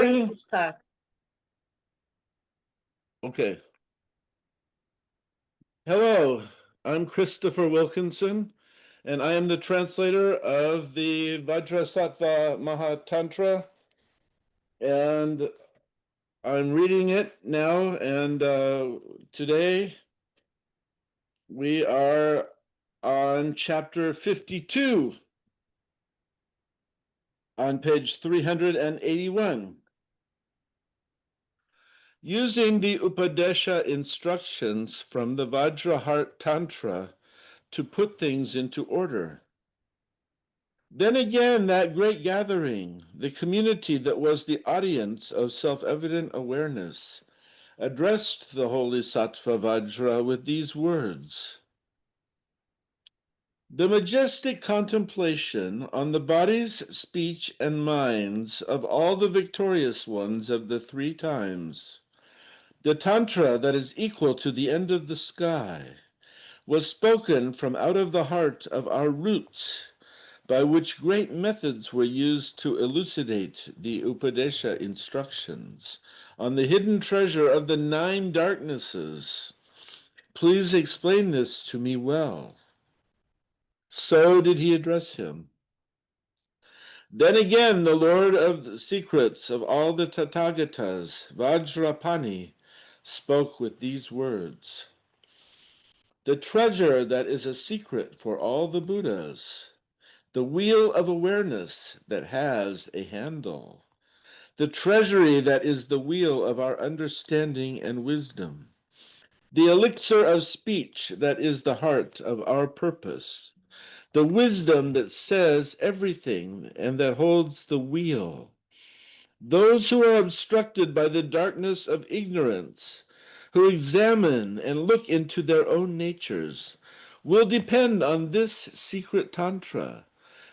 Recording? Okay. Hello, I'm Christopher Wilkinson, and I am the translator of the Vajrasattva Mahatantra, and I'm reading it now, and today we are on chapter 52 on page 381. Using the Upadesha instructions from the Vajrasattva to put things into order. Then again, that great gathering, the community that was the audience of self-evident awareness, addressed the holy Sattva Vajra with these words. The majestic contemplation on the bodies, speech, and minds of all the victorious ones of the three times, the Tantra that is equal to the end of the sky, was spoken from out of the heart of our roots, by which great methods were used to elucidate the Upadesha instructions on the hidden treasure of the 9 darknesses. Please explain this to me well. So did he address him. Then again, the Lord of the secrets of all the Tathagatas, Vajrapani, spoke with these words. The treasure that is a secret for all the Buddhas, the wheel of awareness that has a handle, the treasury that is the wheel of our understanding and wisdom, the elixir of speech that is the heart of our purpose, the wisdom that says everything and that holds the wheel. Those who are obstructed by the darkness of ignorance, who examine and look into their own natures, will depend on this secret tantra.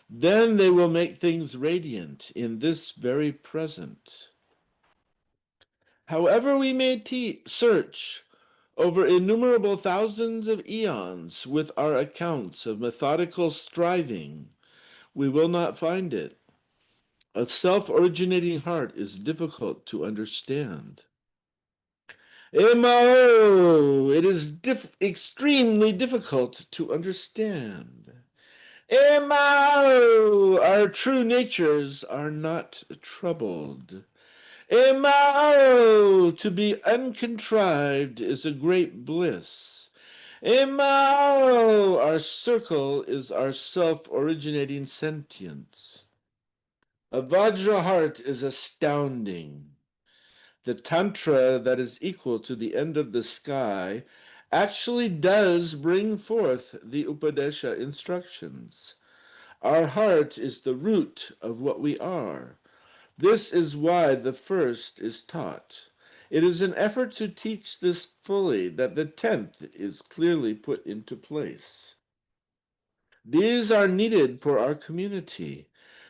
Then they will make things radiant in this very present. However we may search over innumerable thousands of eons with our accounts of methodical striving, we will not find it. A self-originating heart is difficult to understand. Emao, it is extremely difficult to understand. Emao, our true natures are not troubled. Emao, to be uncontrived is a great bliss. Emao, our circle is our self-originating sentience. A Vajra heart is astounding. The Tantra that is equal to the end of the sky actually does bring forth the Upadesha instructions. Our heart is the root of what we are. This is why the first is taught. It is an effort to teach this fully that the 10th is clearly put into place. These are needed for our community,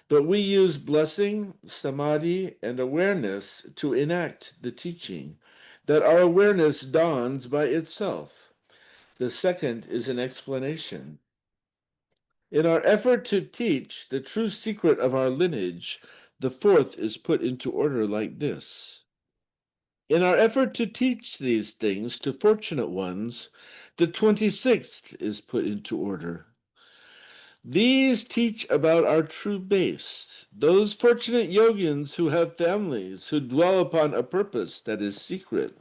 but we use blessing, samadhi, and awareness to enact the teaching, that our awareness dawns by itself. The second is an explanation. In our effort to teach the true secret of our lineage, the fourth is put into order like this. In our effort to teach these things to fortunate ones, the 26th is put into order. These teach about our true base, those fortunate yogins who have families, who dwell upon a purpose that is secret,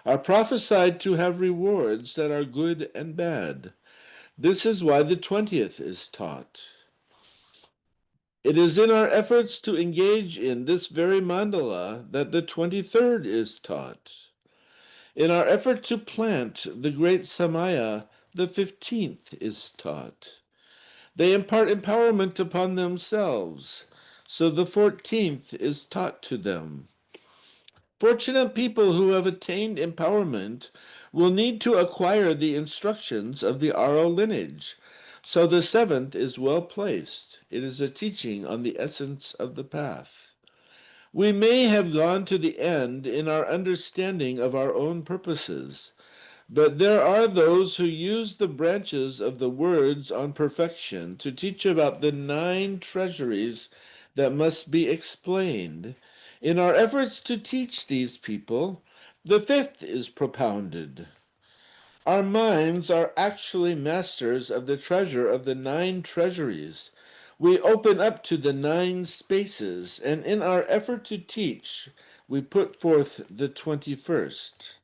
are prophesied to have rewards that are good and bad. This is why the 20th is taught. It is in our efforts to engage in this very mandala that the 23rd is taught. In our effort to plant the great samaya, the 15th is taught. They impart empowerment upon themselves, so the 14th is taught to them. Fortunate people who have attained empowerment will need to acquire the instructions of the Aro lineage, so the 7th is well placed. It is a teaching on the essence of the path. We may have gone to the end in our understanding of our own purposes, but there are those who use the branches of the words on perfection to teach about the 9 treasuries that must be explained In our efforts to teach these people, the fifth is propounded. Our minds are actually masters of the treasure of the 9 treasuries. We open up to the 9 spaces, and in our effort to teach, we put forth the 21st.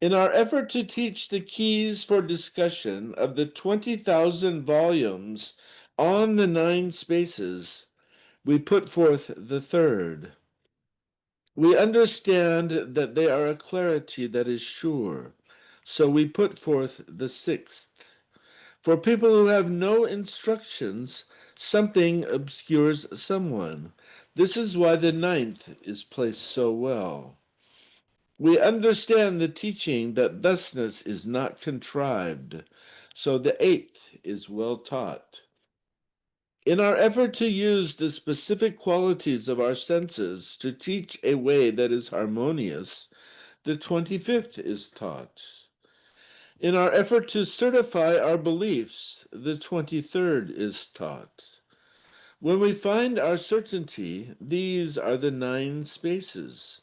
In our effort to teach the keys for discussion of the 20,000 volumes on the 9 spaces, we put forth the 3rd. We understand that they are a clarity that is sure, so we put forth the 6th. For people who have no instructions, something obscures someone. This is why the 9th is placed so well. We understand the teaching that thusness is not contrived, so the 8th is well taught. In our effort to use the specific qualities of our senses to teach a way that is harmonious, the 25th is taught. In our effort to certify our beliefs, the 23rd is taught. When we find our certainty, these are the 9 spaces.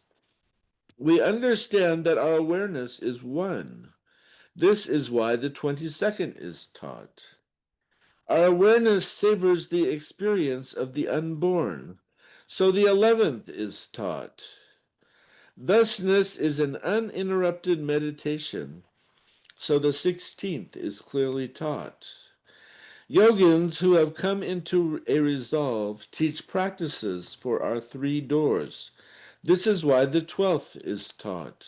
We understand that our awareness is one. This is why the 22nd is taught. Our awareness savors the experience of the unborn, so the 11th is taught. Thusness is an uninterrupted meditation, so the 16th is clearly taught. Yogins who have come into a resolve teach practices for our 3 doors. This is why the 12th is taught.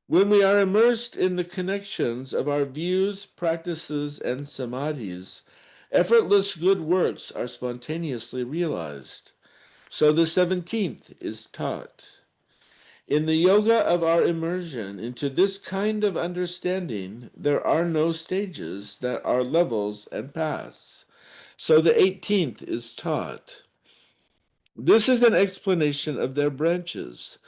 When we are immersed in the connections of our views, practices, and samadhis, effortless good works are spontaneously realized. So the 17th is taught. In the yoga of our immersion into this kind of understanding, there are no stages that are levels and paths. So the 18th is taught. This is an explanation of their branches.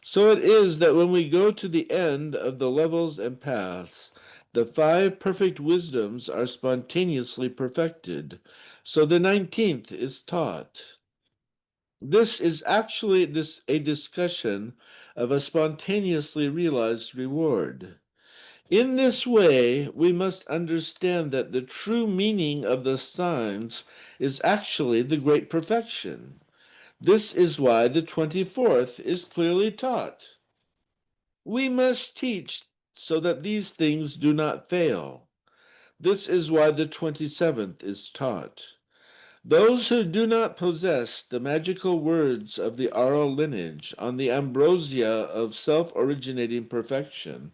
So it is that when we go to the end of the levels and paths, the 5 perfect wisdoms are spontaneously perfected. So the 19th is taught. This is actually a discussion of a spontaneously realized reward. In this way, we must understand that the true meaning of the signs is actually the great perfection. This is why the 24th is clearly taught. We must teach so that these things do not fail. This is why the 27th is taught. Those who do not possess the magical words of the oral lineage on the ambrosia of self-originating perfection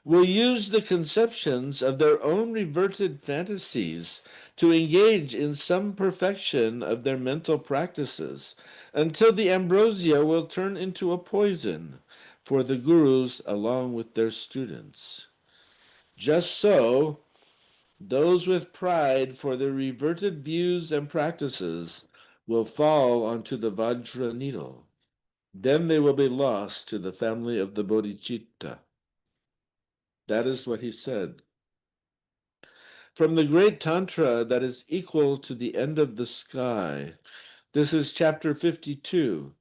will use the conceptions of their own reverted fantasies to engage in some perfection of their mental practices until the ambrosia will turn into a poison for the gurus along with their students. Just so, those with pride for their reverted views and practices will fall onto the Vajra needle. Then they will be lost to the family of the bodhicitta. That is what he said. From the great Tantra that is equal to the end of the sky, this is chapter 52,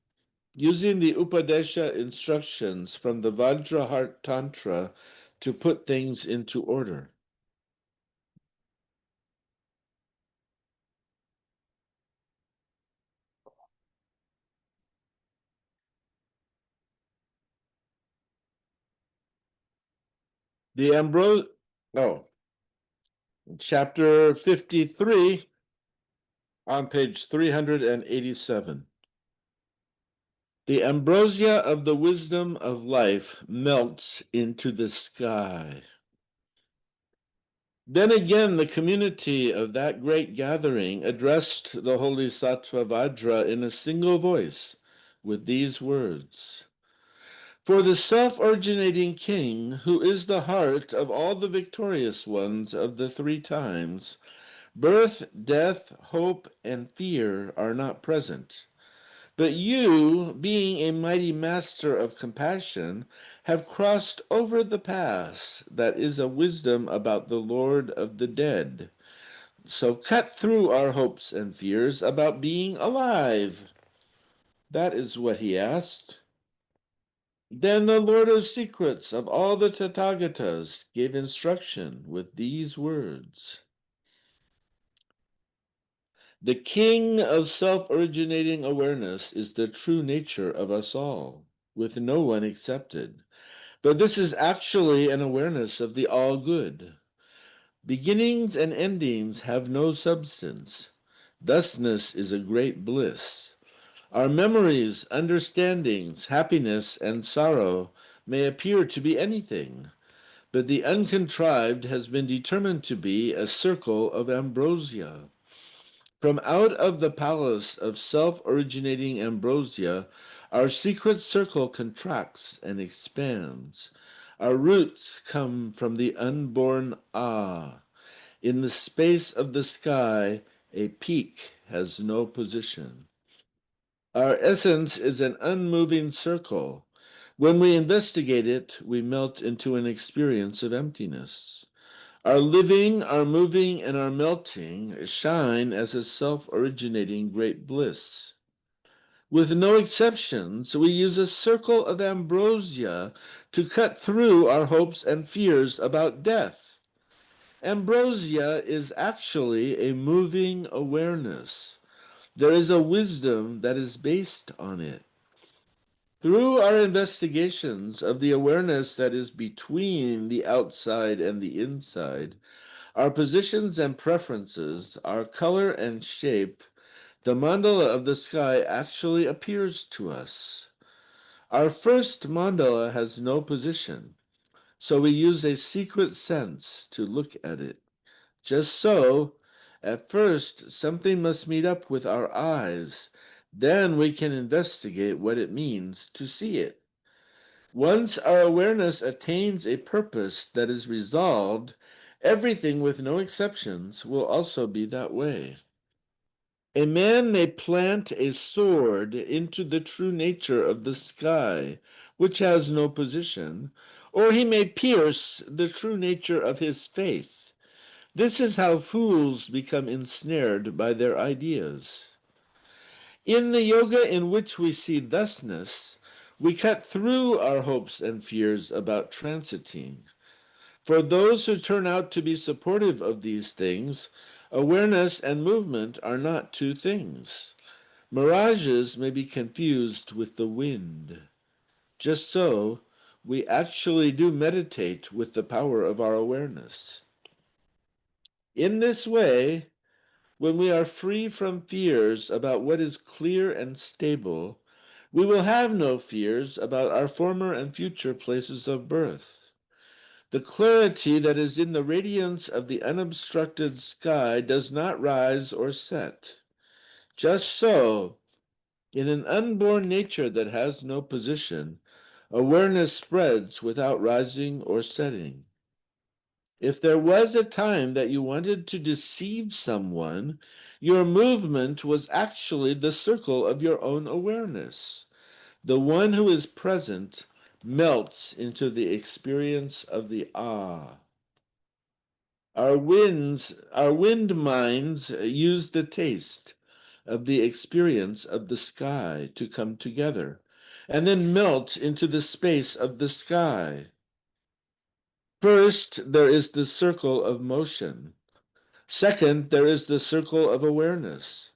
using the Upadesha instructions from the Vajraheart Tantra to put things into order. The chapter 53 on page 387. The ambrosia of the wisdom of life melts into the sky. Then again, the community of that great gathering addressed the holy Sattva Vajra in a single voice with these words: For the self-originating king, who is the heart of all the victorious ones of the 3 times, birth, death, hope, and fear are not present. But you, being a mighty master of compassion, have crossed over the pass that is a wisdom about the Lord of the dead. So cut through our hopes and fears about being alive. That is what he asked. Then the Lord of Secrets of all the Tathagatas gave instruction with these words. The king of self-originating awareness is the true nature of us all, with no one excepted. But this is actually an awareness of the all-good. Beginnings and endings have no substance. Thusness is a great bliss. Our memories, understandings, happiness, and sorrow may appear to be anything, but the uncontrived has been determined to be a circle of ambrosia. From out of the palace of self-originating ambrosia, our secret circle contracts and expands. Our roots come from the unborn Ah. In the space of the sky, a peak has no position. Our essence is an unmoving circle. When we investigate it, we melt into an experience of emptiness. Our living, our moving, and our melting shine as a self-originating great bliss. With no exceptions, we use a circle of ambrosia to cut through our hopes and fears about death. Ambrosia is actually a moving awareness. There is a wisdom that is based on it. Through our investigations of the awareness that is between the outside and the inside, our positions and preferences, our color and shape, the mandala of the sky actually appears to us. Our first mandala has no position, so we use a secret sense to look at it. Just so, at first, something must meet up with our eyes. Then we can investigate what it means to see it. Once our awareness attains a purpose that is resolved, everything with no exceptions will also be that way. A man may plant a sword into the true nature of the sky, which has no position, or he may pierce the true nature of his faith. This is how fools become ensnared by their ideas. In the yoga in which we see thusness, we cut through our hopes and fears about transiting. For those who turn out to be supportive of these things, awareness and movement are not two things. Mirages may be confused with the wind. Just so, we actually do meditate with the power of our awareness. In this way, when we are free from fears about what is clear and stable, we will have no fears about our former and future places of birth. The clarity that is in the radiance of the unobstructed sky does not rise or set. Just so, in an unborn nature that has no position, awareness spreads without rising or setting. If there was a time that you wanted to deceive someone, your movement was actually the circle of your own awareness. The one who is present melts into the experience of the Ah. Our wind minds use the taste of the experience of the sky to come together, and then melt into the space of the sky. First, there is the circle of motion. Second, there is the circle of awareness.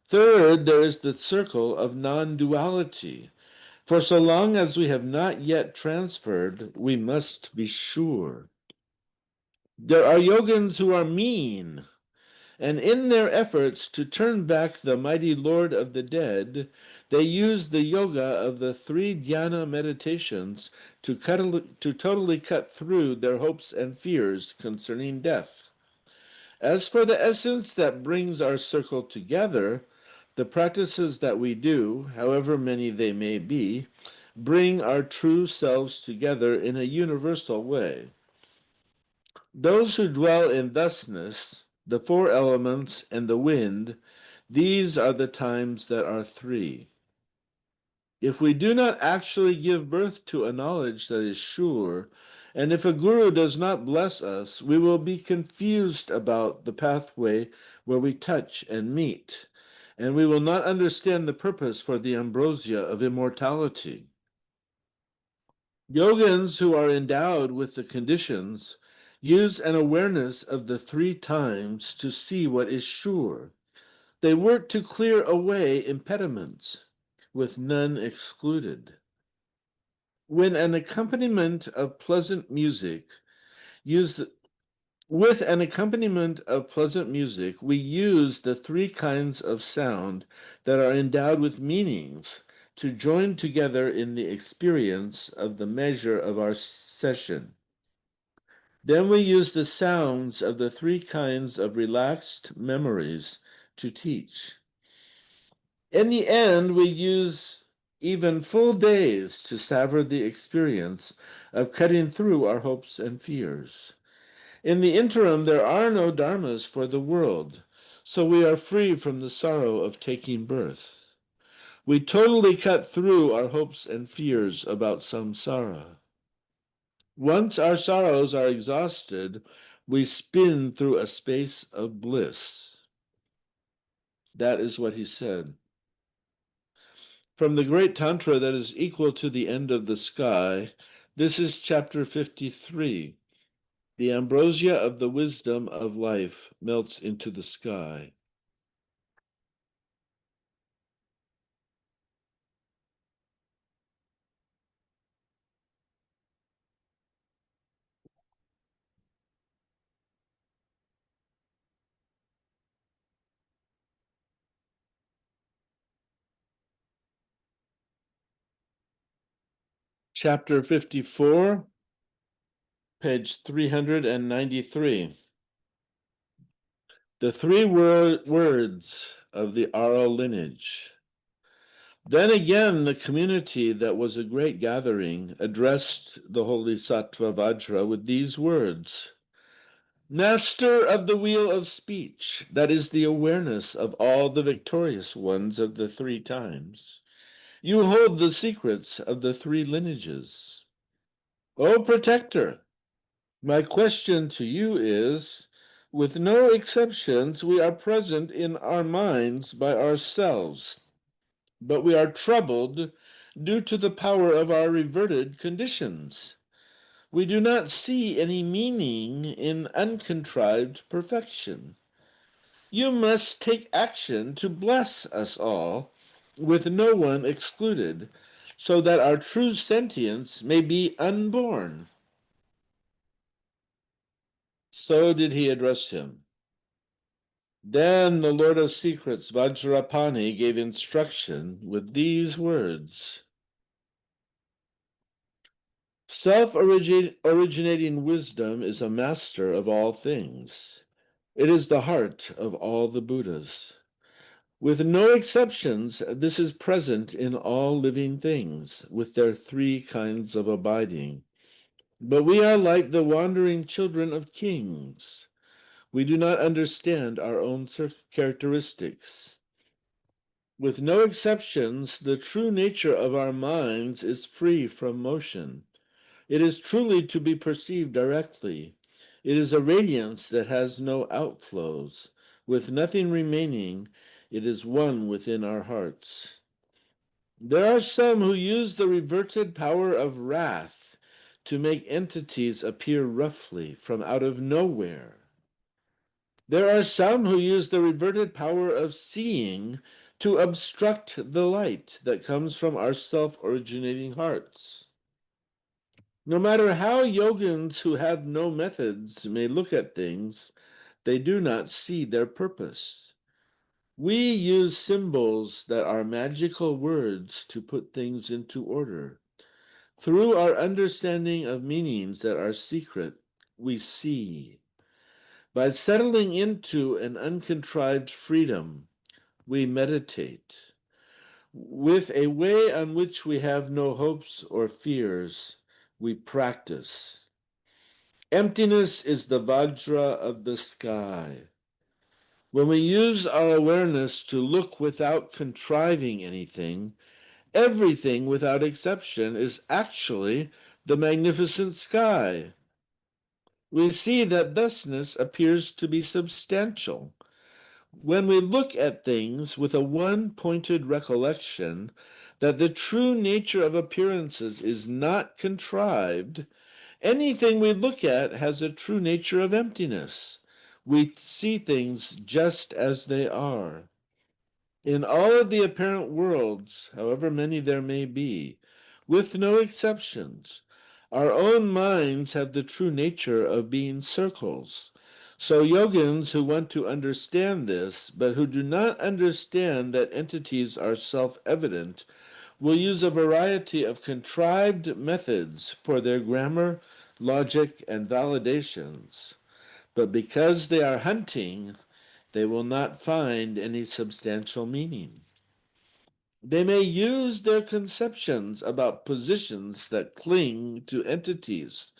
Third, there is the circle of non-duality. For so long as we have not yet transferred, we must be sure. There are yogins who are mean, and in their efforts to turn back the mighty Lord of the dead, they use the yoga of the three dhyana meditations to totally cut through their hopes and fears concerning death. As for the essence that brings our circle together, the practices that we do, however many they may be, bring our true selves together in a universal way. Those who dwell in thusness, the four elements, and the wind, these are the times that are three. If we do not actually give birth to a knowledge that is sure, and if a guru does not bless us, we will be confused about the pathway where we touch and meet. and we will not understand the purpose for the ambrosia of immortality. Yogins who are endowed with the conditions use an awareness of the three times to see what is sure. They work to clear away impediments, with none excluded. When an accompaniment of pleasant music used With an accompaniment of pleasant music, we use the three kinds of sound that are endowed with meanings to join together in the experience of the measure of our session. Then we use the sounds of the three kinds of relaxed memories to teach. In the end, we use even full days to savor the experience of cutting through our hopes and fears. In the interim, there are no dharmas for the world, so we are free from the sorrow of taking birth. We totally cut through our hopes and fears about samsara. Once our sorrows are exhausted, we spin through a space of bliss. That is what he said. From the great Tantra that is equal to the end of the sky, this is chapter 53. The ambrosia of the wisdom of life melts into the sky. Chapter 54, page 393. The three words of the Aral lineage. Then again, the community that was a great gathering addressed the holy Sattva Vajra with these words: Master of the wheel of speech, that is the awareness of all the victorious ones of the three times. You hold the secrets of the three lineages. O protector, my question to you is, with no exceptions, we are present in our minds by ourselves, but we are troubled due to the power of our reverted conditions. We do not see any meaning in uncontrived perfection. You must take action to bless us all, with no one excluded, so that our true sentience may be unborn. So did he address him. Then the Lord of Secrets, Vajrapani, gave instruction with these words: Self-originating wisdom is a master of all things. It is the heart of all the Buddhas. With no exceptions, this is present in all living things, with their three kinds of abiding. But we are like the wandering children of kings. We do not understand our own characteristics. With no exceptions, the true nature of our minds is free from motion. It is truly to be perceived directly. It is a radiance that has no outflows. With nothing remaining, it is one within our hearts. There are some who use the reverted power of wrath to make entities appear roughly from out of nowhere. There are some who use the reverted power of seeing to obstruct the light that comes from our self-originating hearts. No matter how yogins who have no methods may look at things, they do not see their purpose. We use symbols that are magical words to put things into order. Through our understanding of meanings that are secret, we see. By settling into an uncontrived freedom, we meditate. With a way on which we have no hopes or fears, we practice. Emptiness is the Vajra of the sky. When we use our awareness to look without contriving anything, everything without exception is actually the magnificent sky. We see that thusness appears to be substantial. When we look at things with a one-pointed recollection that the true nature of appearances is not contrived, anything we look at has a true nature of emptiness. We see things just as they are. In all of the apparent worlds, however many there may be, with no exceptions, our own minds have the true nature of being circles. So yogins who want to understand this, but who do not understand that entities are self-evident, will use a variety of contrived methods for their grammar, logic, and validations. But because they are hunting, they will not find any substantial meaning. They may use their conceptions about positions that cling to entities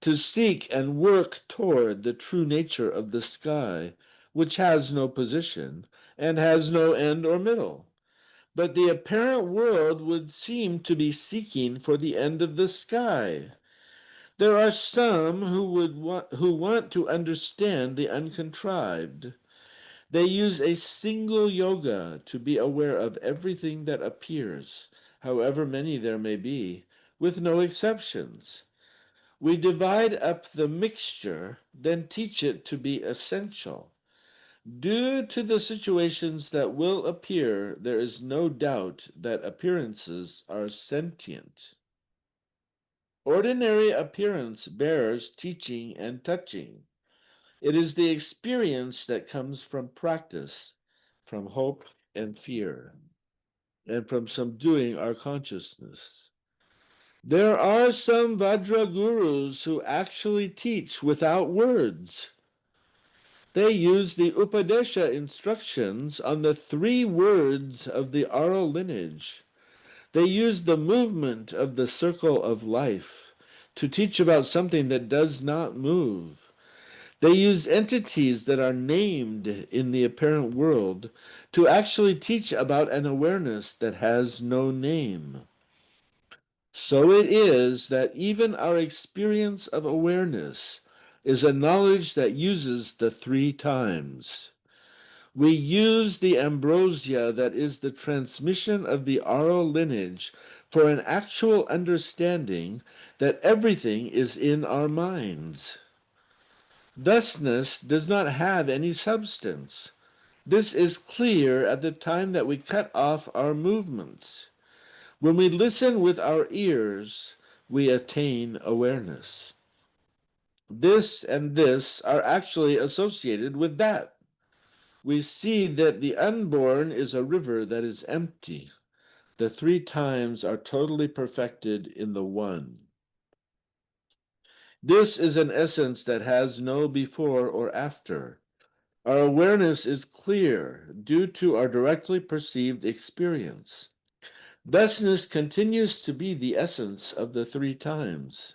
to seek and work toward the true nature of the sky, which has no position and has no end or middle. But the apparent world would seem to be seeking for the end of the sky. There are some who want to understand the uncontrived. They use a single yoga to be aware of everything that appears, however many there may be, with no exceptions. We divide up the mixture, then teach it to be essential. Due to the situations that will appear, there is no doubt that appearances are sentient. Ordinary appearance bears teaching and touching. It is the experience that comes from practice, from hope and fear, and from subduing our consciousness. There are some Vajra gurus who actually teach without words. They use the Upadesha instructions on the 3 words of the oral lineage. They use the movement of the circle of life to teach about something that does not move. They use entities that are named in the apparent world to actually teach about an awareness that has no name. So it is that even our experience of awareness is a knowledge that uses the 3 times. We use the ambrosia that is the transmission of the oral lineage for an actual understanding that everything is in our minds. Thusness does not have any substance. This is clear at the time that we cut off our movements. When we listen with our ears, we attain awareness. This and this are actually associated with that. We see that the unborn is a river that is empty. The 3 times are totally perfected in the one. This is an essence that has no before or after. Our awareness is clear due to our directly perceived experience. Thusness continues to be the essence of the 3 times.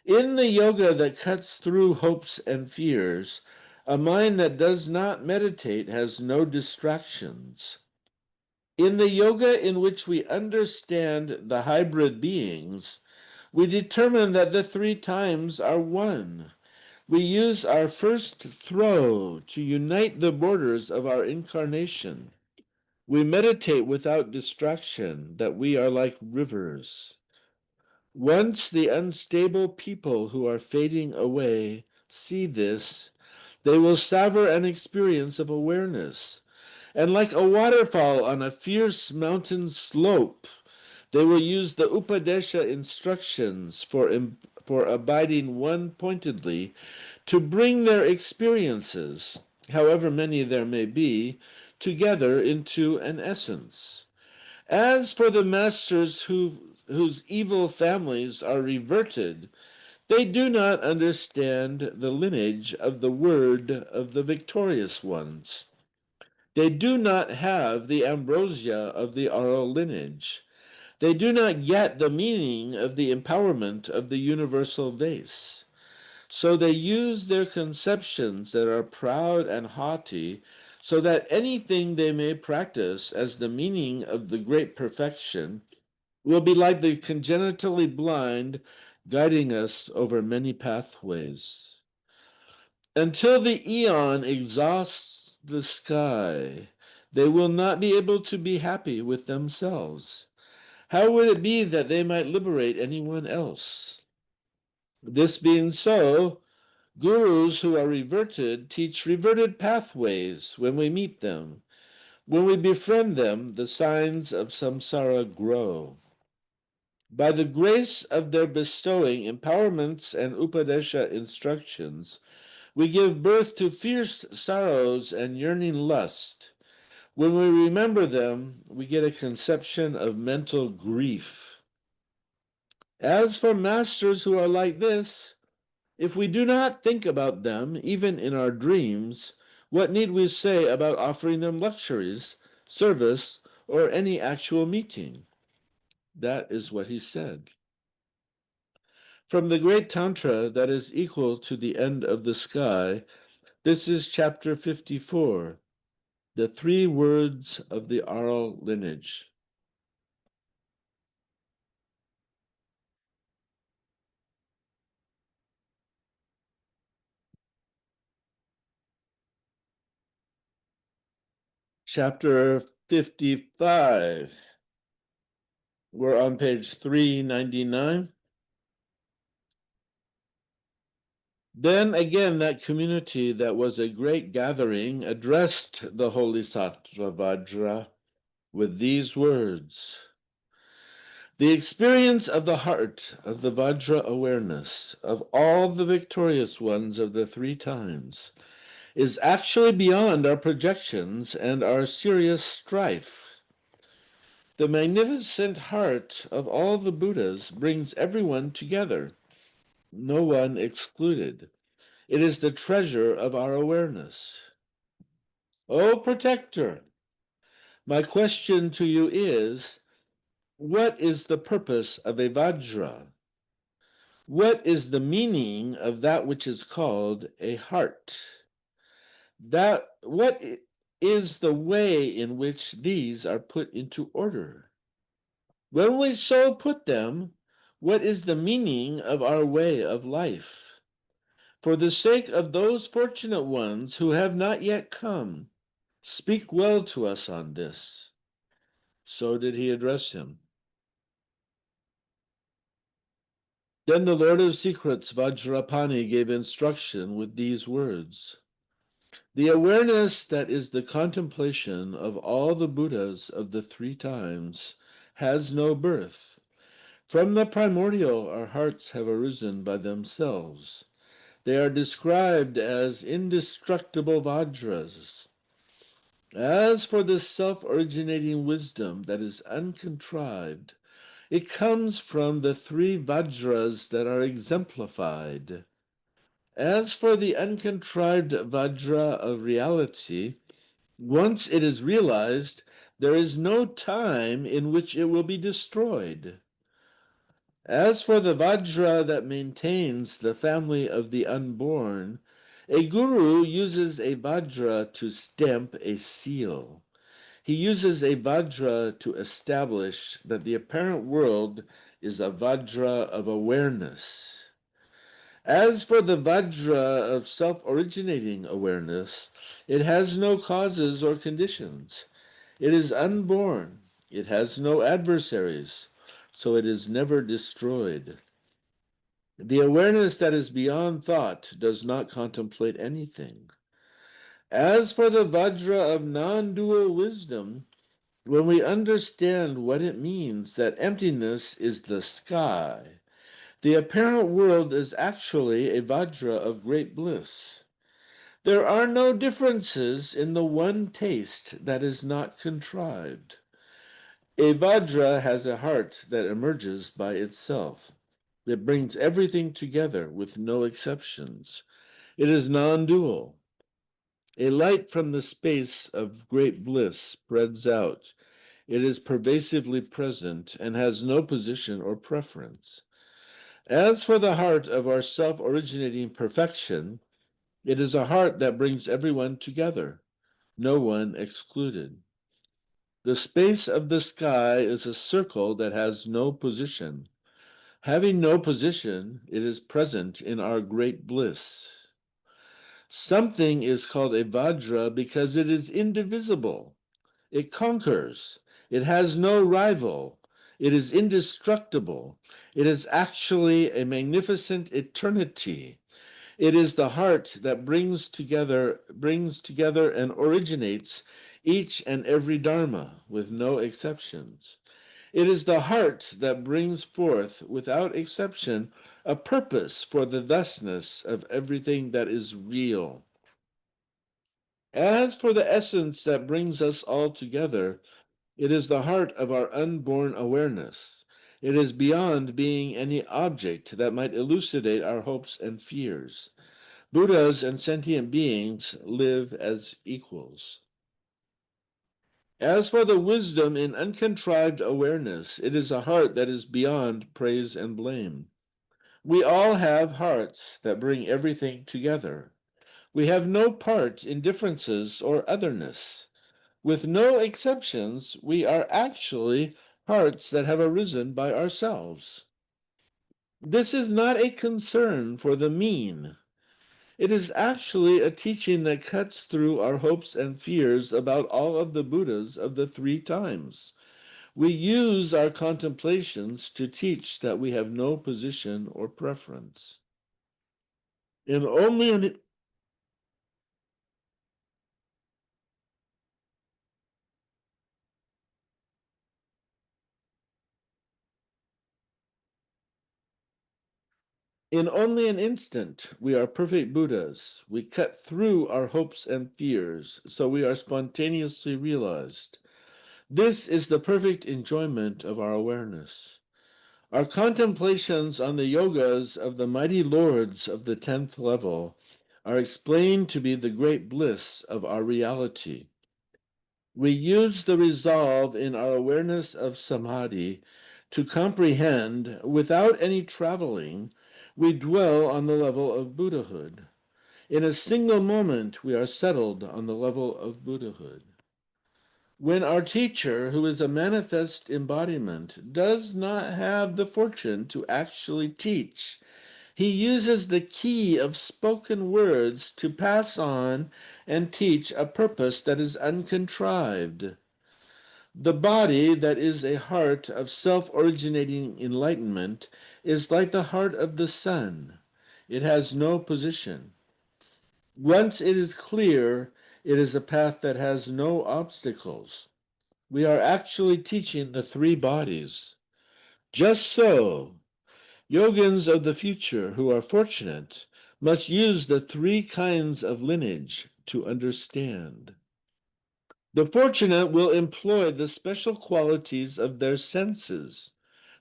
In the yoga that cuts through hopes and fears, a mind that does not meditate has no distractions. In the yoga in which we understand the hybrid beings, we determine that the 3 times are one. We use our first throw to unite the borders of our incarnation. We meditate without distraction that we are like rivers. Once the unstable people who are fading away see this, they will savor an experience of awareness. And like a waterfall on a fierce mountain slope, they will use the Upadesha instructions for abiding one-pointedly to bring their experiences, however many there may be, together into an essence. As for the masters whose evil families are reverted, they do not understand the lineage of the word of the victorious ones. They do not have the ambrosia of the oral lineage. They do not get the meaning of the empowerment of the universal vase. So they use their conceptions that are proud and haughty, so that anything they may practice as the meaning of the great perfection will be like the congenitally blind guiding us over many pathways. Until the eon exhausts the sky, they will not be able to be happy with themselves. How would it be that they might liberate anyone else? This being so, gurus who are reverted teach reverted pathways when we meet them. When we befriend them, the signs of samsara grow. By the grace of their bestowing empowerments and upadesha instructions, we give birth to fierce sorrows and yearning lust. When we remember them, we get a conception of mental grief. As for masters who are like this, if we do not think about them, even in our dreams, what need we say about offering them luxuries, service, or any actual meeting? That is what he said. From the great Tantra that is equal to the end of the sky, this is chapter 54, the 3 words of the Aral lineage. Chapter 55. We're on page 399. Then again, that community that was a great gathering addressed the holy Sattva Vajra with these words. The experience of the heart of the Vajra awareness of all the victorious ones of the 3 times is actually beyond our projections and our serious strife. The magnificent heart of all the Buddhas brings everyone together, no one excluded. It is the treasure of our awareness. O protector, my question to you is, what is the purpose of a Vajra? What is the meaning of that which is called a heart? What is the way in which these are put into order? When we so put them, what is the meaning of our way of life? For the sake of those fortunate ones who have not yet come, speak well to us on this. So did he address him. Then the Lord of Secrets, Vajrapani, gave instruction with these words. The awareness that is the contemplation of all the Buddhas of the 3 times has no birth. From the primordial, our hearts have arisen by themselves. They are described as indestructible Vajras. As for this self-originating wisdom that is uncontrived, it comes from the 3 Vajras that are exemplified. As for the uncontrived Vajra of reality, once it is realized, there is no time in which it will be destroyed. As for the Vajra that maintains the family of the unborn, a guru uses a Vajra to stamp a seal. He uses a Vajra to establish that the apparent world is a Vajra of awareness. As for the Vajra of self-originating awareness, it has no causes or conditions. It is unborn. It has no adversaries, so it is never destroyed. The awareness that is beyond thought does not contemplate anything. As for the Vajra of non-dual wisdom, when we understand what it means that emptiness is the sky, the apparent world is actually a Vajra of great bliss. There are no differences in the one taste that is not contrived. A Vajra has a heart that emerges by itself. It brings everything together with no exceptions. It is non-dual. A light from the space of great bliss spreads out. It is pervasively present and has no position or preference. As for the heart of our self-originating perfection, it is a heart that brings everyone together, no one excluded. The space of the sky is a circle that has no position. Having no position, it is present in our great bliss. Something is called a Vajra because it is indivisible. It conquers. It has no rival. It is indestructible. It is actually a magnificent eternity. It is the heart that brings together and originates each and every dharma with no exceptions. It is the heart that brings forth without exception a purpose for the thusness of everything that is real. As for the essence that brings us all together, it is the heart of our unborn awareness. It is beyond being any object that might elucidate our hopes and fears. Buddhas and sentient beings live as equals. As for the wisdom in uncontrived awareness, it is a heart that is beyond praise and blame. We all have hearts that bring everything together. We have no part in differences or otherness. With no exceptions, we are actually hearts that have arisen by ourselves. This is not a concern for the mean. It is actually a teaching that cuts through our hopes and fears about all of the Buddhas of the three times. We use our contemplations to teach that we have no position or preference. In only an In only an instant, we are perfect Buddhas. We cut through our hopes and fears, so we are spontaneously realized. This is the perfect enjoyment of our awareness. Our contemplations on the yogas of the mighty lords of the 10th level are explained to be the great bliss of our reality. We use the resolve in our awareness of samadhi to comprehend, without any traveling, we dwell on the level of Buddhahood. In a single moment, we are settled on the level of Buddhahood. When our teacher, who is a manifest embodiment, does not have the fortune to actually teach, he uses the key of spoken words to pass on and teach a purpose that is uncontrived. The body that is a heart of self-originating enlightenment is like the heart of the sun. It has no position. Once it is clear, it is a path that has no obstacles. We are actually teaching the three bodies. Just so, yogins of the future who are fortunate must use the three kinds of lineage to understand. The fortunate will employ the special qualities of their senses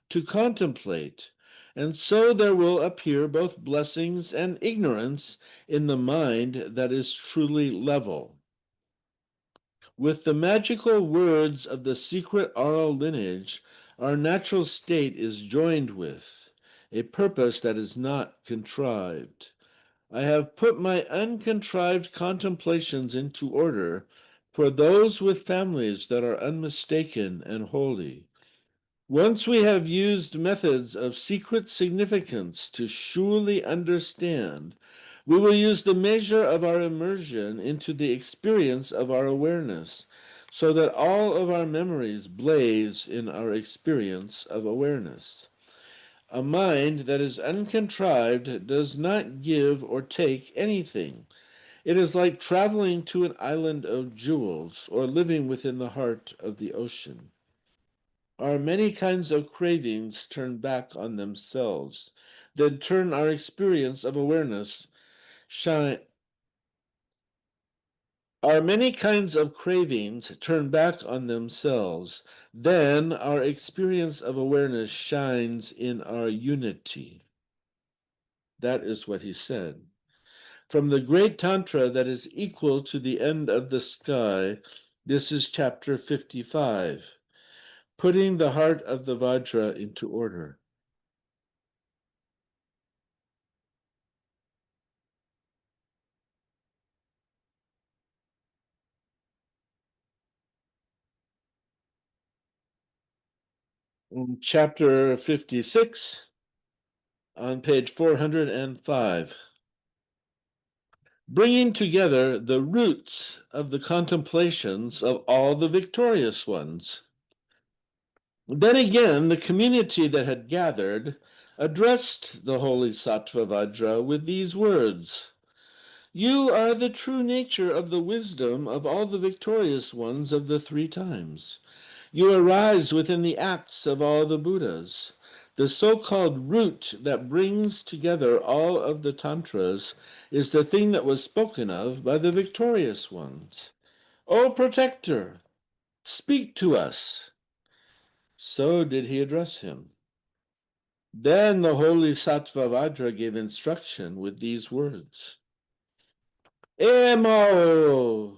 to contemplate, and so there will appear both blessings and ignorance in the mind that is truly level. With the magical words of the secret oral lineage, our natural state is joined with a purpose that is not contrived. I have put my uncontrived contemplations into order for those with families that are unmistaken and holy. Once we have used methods of secret significance to surely understand, we will use the measure of our immersion into the experience of our awareness, so that all of our memories blaze in our experience of awareness. A mind that is uncontrived does not give or take anything. It is like traveling to an island of jewels or living within the heart of the ocean. Our many kinds of cravings turn back on themselves, then turn our experience of awareness shine. Our many kinds of cravings turn back on themselves, then our experience of awareness shines in our unity. That is what he said. From the great Tantra that is equal to the end of the sky, this is chapter 55, putting the heart of the Vajra into order. In chapter 56, on page 405. bringing together the roots of the contemplations of all the victorious ones. Then again, the community that had gathered addressed the holy Sattva Vajra with these words: "You are the true nature of the wisdom of all the victorious ones of the three times. You arise within the acts of all the Buddhas. The so-called root that brings together all of the tantras is the thing that was spoken of by the victorious ones. O protector, speak to us." So did he address him. Then the holy Sattva Vajra gave instruction with these words: Emo!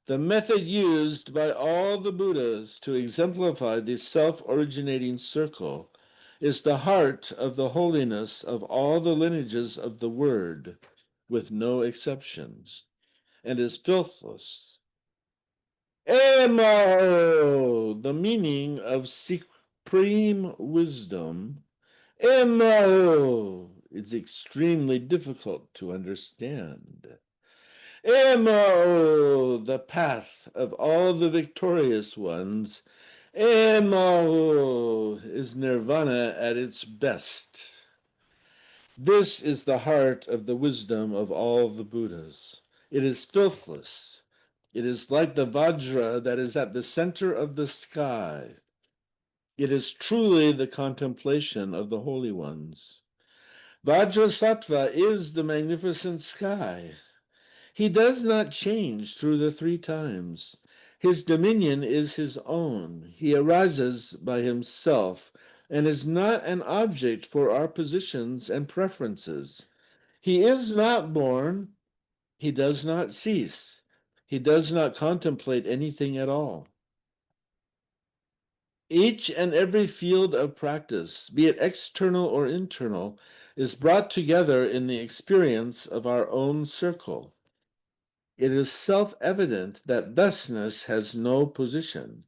The method used by all the Buddhas to exemplify the self-originating circle is the heart of the holiness of all the lineages of the Word, with no exceptions, and is filthless. Emo! The meaning of supreme wisdom. Emo! It's extremely difficult to understand. Emo, the path of all the victorious ones. Emo is nirvana at its best. This is the heart of the wisdom of all the Buddhas. It is filthless. It is like the Vajra that is at the center of the sky. It is truly the contemplation of the holy ones. Vajrasattva is the magnificent sky. He does not change through the three times. His dominion is his own. He arises by himself and is not an object for our positions and preferences. He is not born. He does not cease. He does not contemplate anything at all. Each and every field of practice, be it external or internal, is brought together in the experience of our own circle. It is self-evident that thusness has no position.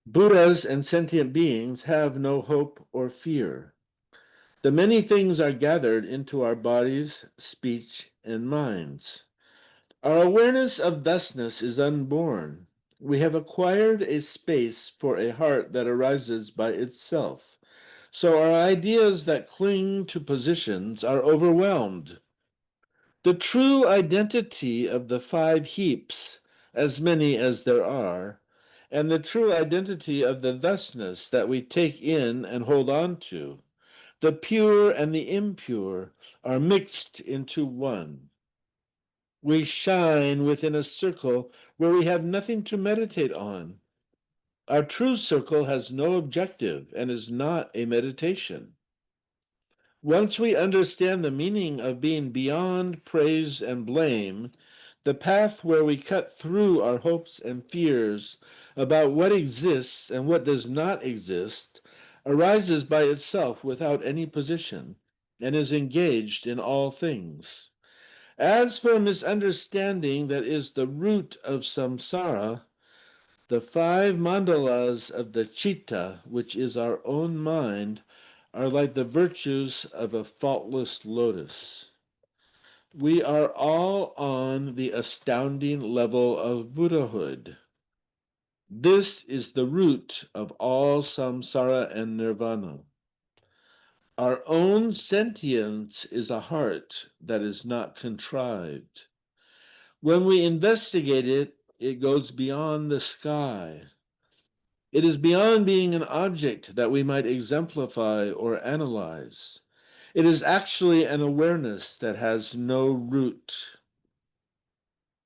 Buddhas and sentient beings have no hope or fear. The many things are gathered into our bodies, speech, and minds. Our awareness of thusness is unborn. We have acquired a space for a heart that arises by itself. So our ideas that cling to positions are overwhelmed. The true identity of the five heaps, as many as there are, and the true identity of the thusness that we take in and hold on to, the pure and the impure, are mixed into one. We shine within a circle where we have nothing to meditate on. Our true circle has no objective and is not a meditation. Once we understand the meaning of being beyond praise and blame, the path where we cut through our hopes and fears about what exists and what does not exist arises by itself without any position and is engaged in all things. As for misunderstanding that is the root of samsara, the five mandalas of the citta, which is our own mind, are like the virtues of a faultless lotus. We are all on the astounding level of Buddhahood. This is the root of all samsara and nirvana. Our own sentience is a heart that is not contrived. When we investigate it, it goes beyond the sky. It is beyond being an object that we might exemplify or analyze. It is actually an awareness that has no root.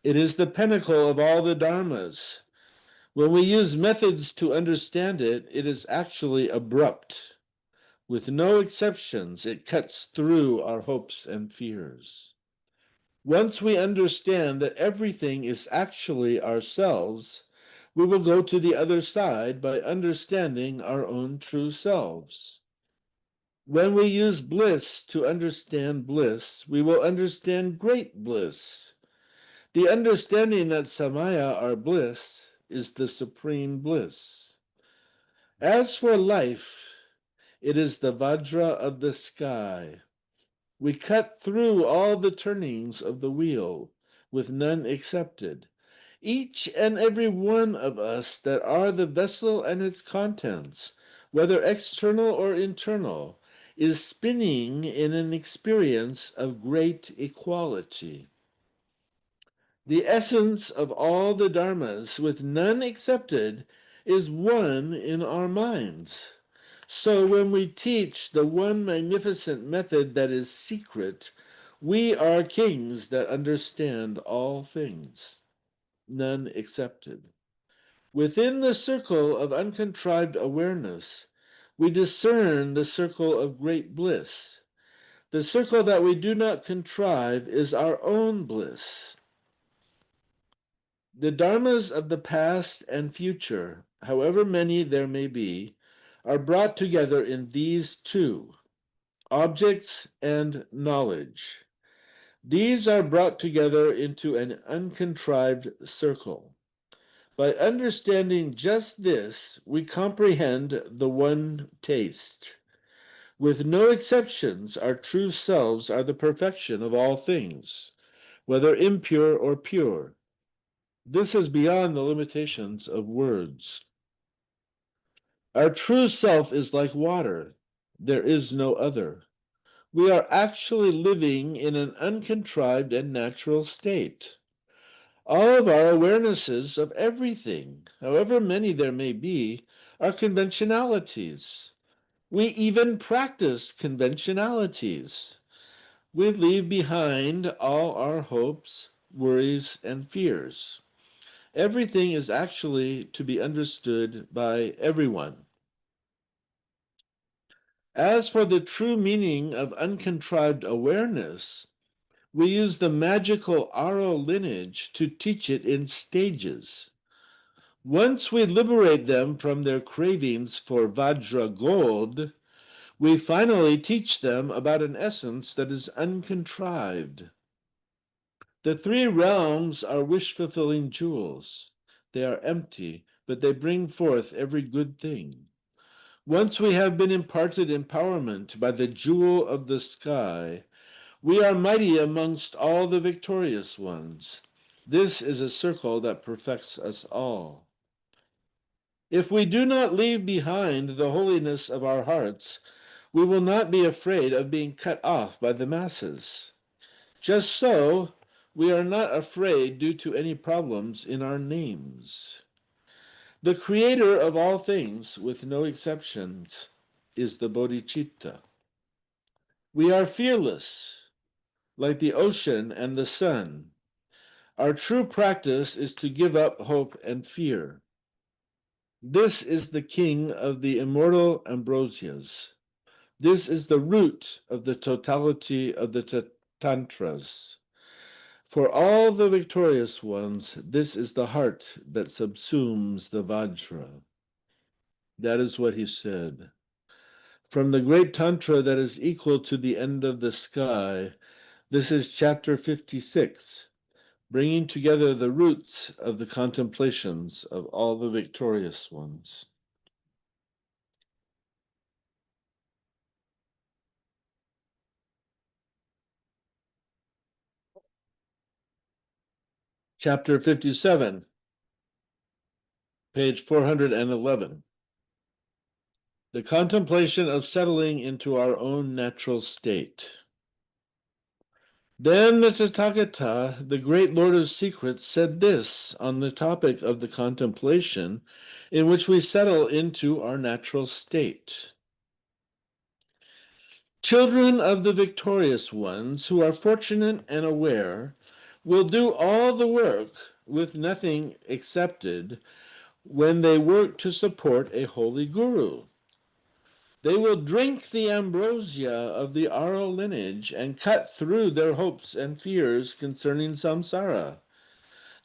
It is the pinnacle of all the dharmas. When we use methods to understand it, it is actually abrupt. With no exceptions, it cuts through our hopes and fears. Once we understand that everything is actually ourselves, we will go to the other side by understanding our own true selves. When we use bliss to understand bliss, we will understand great bliss. The understanding that samaya, our bliss, is the supreme bliss. As for life, It is the Vajra of the sky. We cut through all the turnings of the wheel, with none excepted. Each and every one of us that are the vessel and its contents, whether external or internal, is spinning in an experience of great equality. The essence of all the dharmas, with none excepted, is one in our minds. So when we teach the one magnificent method that is secret, we are kings that understand all things, none excepted. Within the circle of uncontrived awareness, we discern the circle of great bliss. The circle that we do not contrive is our own bliss. The dharmas of the past and future, however many there may be, are brought together in these two, objects and knowledge. These are brought together into an uncontrived circle. By understanding just this, we comprehend the one taste. With no exceptions, our true selves are the perfection of all things, whether impure or pure. This is beyond the limitations of words. Our true self is like water. There is no other. We are actually living in an uncontrived and natural state. All of our awarenesses of everything, however many there may be, are conventionalities. We even practice conventionalities. We leave behind all our hopes, worries, and fears. Everything is actually to be understood by everyone. As for the true meaning of uncontrived awareness, we use the magical Aro lineage to teach it in stages. Once we liberate them from their cravings for Vajra gold, we finally teach them about an essence that is uncontrived. The three realms are wish-fulfilling jewels. They are empty, but they bring forth every good thing. Once we have been imparted empowerment by the jewel of the sky, we are mighty amongst all the victorious ones. This is a circle that perfects us all. If we do not leave behind the holiness of our hearts, we will not be afraid of being cut off by the masses. Just so, we are not afraid due to any problems in our names. The creator of all things, with no exceptions, is the bodhicitta. We are fearless, like the ocean and the sun. Our true practice is to give up hope and fear. This is the king of the immortal ambrosias. This is the root of the totality of the tantras. For all the victorious ones, this is the heart that subsumes the Vajra. That is what he said. From the great Tantra that is equal to the end of the sky, this is chapter 56, bringing together the roots of the contemplations of all the victorious ones. Chapter 57, page 411. The contemplation of settling into our own natural state. Then the Tathagata, the great Lord of Secrets, said this on the topic of the contemplation in which we settle into our natural state. Children of the victorious ones who are fortunate and aware will do all the work with nothing excepted when they work to support a holy guru. They will drink the ambrosia of the Aro lineage and cut through their hopes and fears concerning samsara.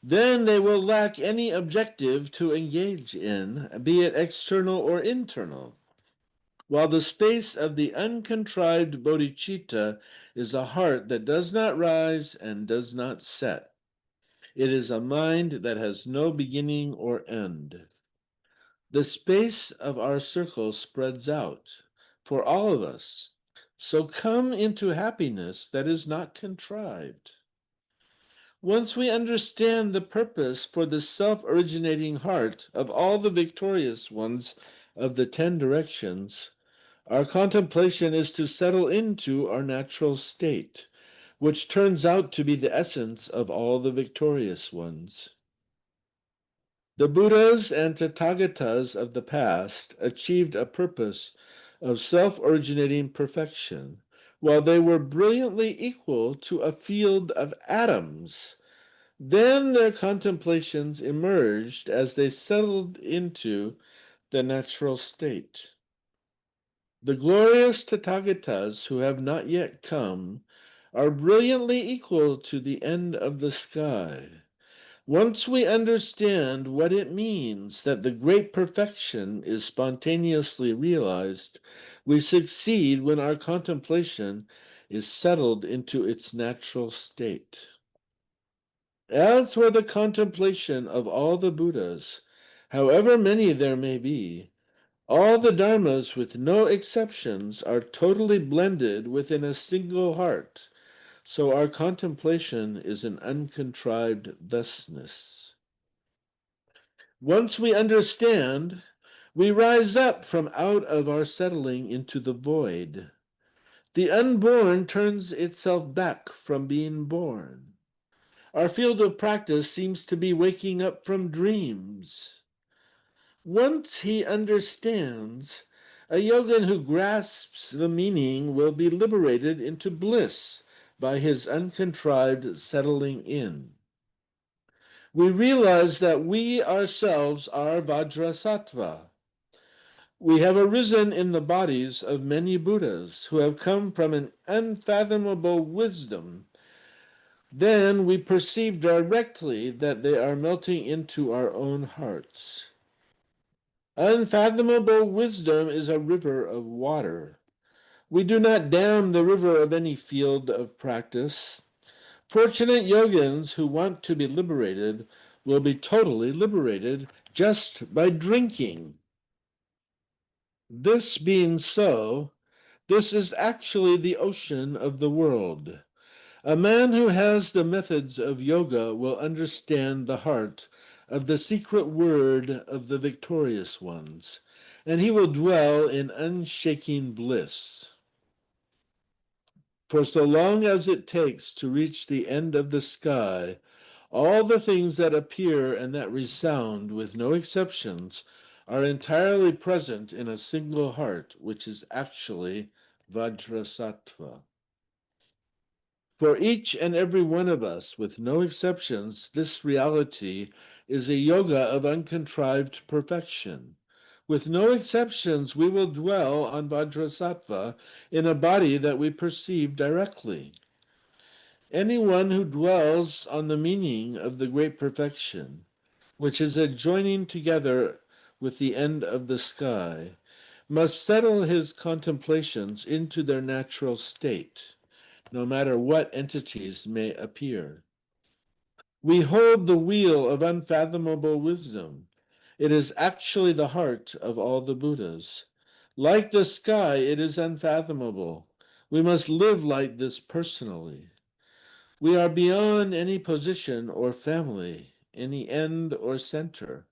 Then they will lack any objective to engage in, be it external or internal. While the space of the uncontrived bodhicitta is a heart that does not rise and does not set. It is a mind that has no beginning or end. The space of our circle spreads out, for all of us. So come into happiness that is not contrived. Once we understand the purpose for the self-originating heart of all the victorious ones of the 10 directions, our contemplation is to settle into our natural state, which turns out to be the essence of all the victorious ones. The Buddhas and Tathagatas of the past achieved a purpose of self-originating perfection, while they were brilliantly equal to a field of atoms. Then their contemplations emerged as they settled into the natural state. The glorious Tathagatas who have not yet come are brilliantly equal to the end of the sky. Once we understand what it means that the great perfection is spontaneously realized, we succeed when our contemplation is settled into its natural state. As for the contemplation of all the Buddhas, however many there may be, all the dharmas with no exceptions are totally blended within a single heart, so our contemplation is an uncontrived thusness. Once we understand, we rise up from out of our settling into the void. The unborn turns itself back from being born. Our field of practice seems to be waking up from dreams. Once he understands, a yogin who grasps the meaning will be liberated into bliss by his uncontrived settling in. We realize that we ourselves are Vajrasattva. We have arisen in the bodies of many Buddhas who have come from an unfathomable wisdom. Then we perceive directly that they are melting into our own hearts. Unfathomable wisdom is a river of water. We do not dam the river of any field of practice. Fortunate yogins who want to be liberated will be totally liberated just by drinking. This being so, this is actually the ocean of the world. A man who has the methods of yoga will understand the heart of the secret word of the victorious ones, and he will dwell in unshaking bliss. For so long as it takes to reach the end of the sky, all the things that appear and that resound, with no exceptions, are entirely present in a single heart, which is actually Vajrasattva. For each and every one of us, with no exceptions, this reality is a yoga of uncontrived perfection. With no exceptions, we will dwell on Vajrasattva in a body that we perceive directly. Anyone who dwells on the meaning of the great perfection, which is a joining together with the end of the sky, must settle his contemplations into their natural state, no matter what entities may appear. We hold the wheel of unfathomable wisdom. It is actually the heart of all the Buddhas. Like the sky, it is unfathomable. We must live like this personally. We are beyond any position or family, any end or center.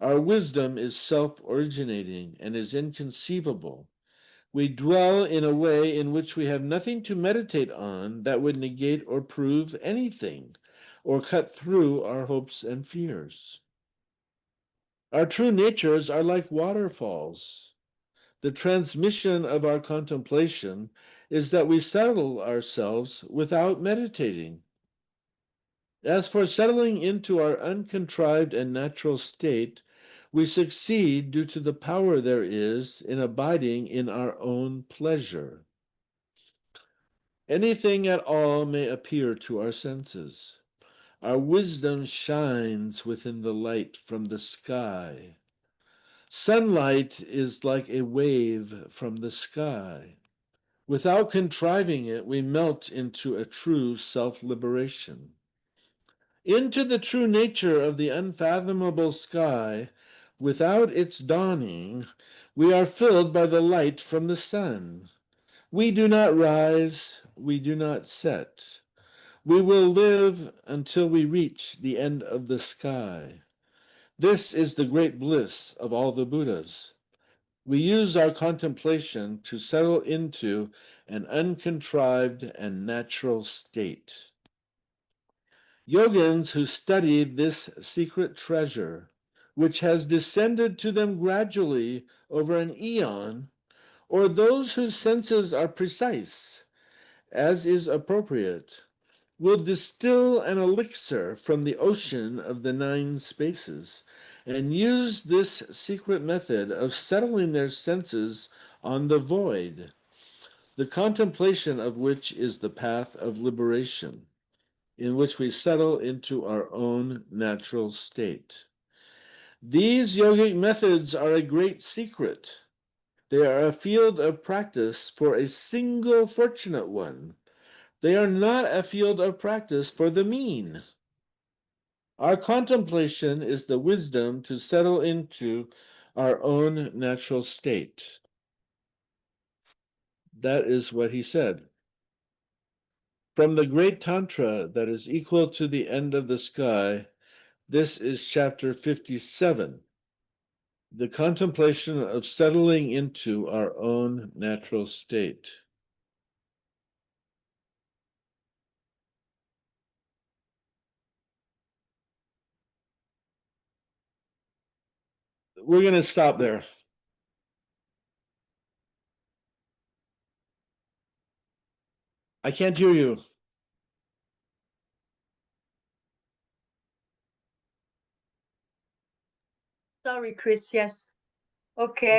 Our wisdom is self-originating and is inconceivable. We dwell in a way in which we have nothing to meditate on that would negate or prove anything, or cut through our hopes and fears. Our true natures are like waterfalls. The transmission of our contemplation is that we settle ourselves without meditating. As for settling into our uncontrived and natural state, we succeed due to the power there is in abiding in our own pleasure. Anything at all may appear to our senses. Our wisdom shines within the light from the sky. Sunlight is like a wave from the sky. Without contriving it, we melt into a true self-liberation. Into the true nature of the unfathomable sky, Without its dawning, we are filled by the light from the sun. We do not rise, we do not set. We will live until we reach the end of the sky. This is the great bliss of all the Buddhas. We use our contemplation to settle into an uncontrived and natural state. Yogins who study this secret treasure, which has descended to them gradually over an eon, or those whose senses are precise, as is appropriate, will distill an elixir from the ocean of the nine spaces and use this secret method of settling their senses on the void, the contemplation of which is the path of liberation, in which we settle into our own natural state. These yogic methods are a great secret. They are a field of practice for a single fortunate one. They are not a field of practice for the mean. Our contemplation is the wisdom to settle into our own natural state. That is what he said. From the great Tantra that is equal to the end of the sky, this is chapter 57, the contemplation of settling into our own natural state. We're going to stop there. I can't hear you. Sorry, Chris. Yes. Okay.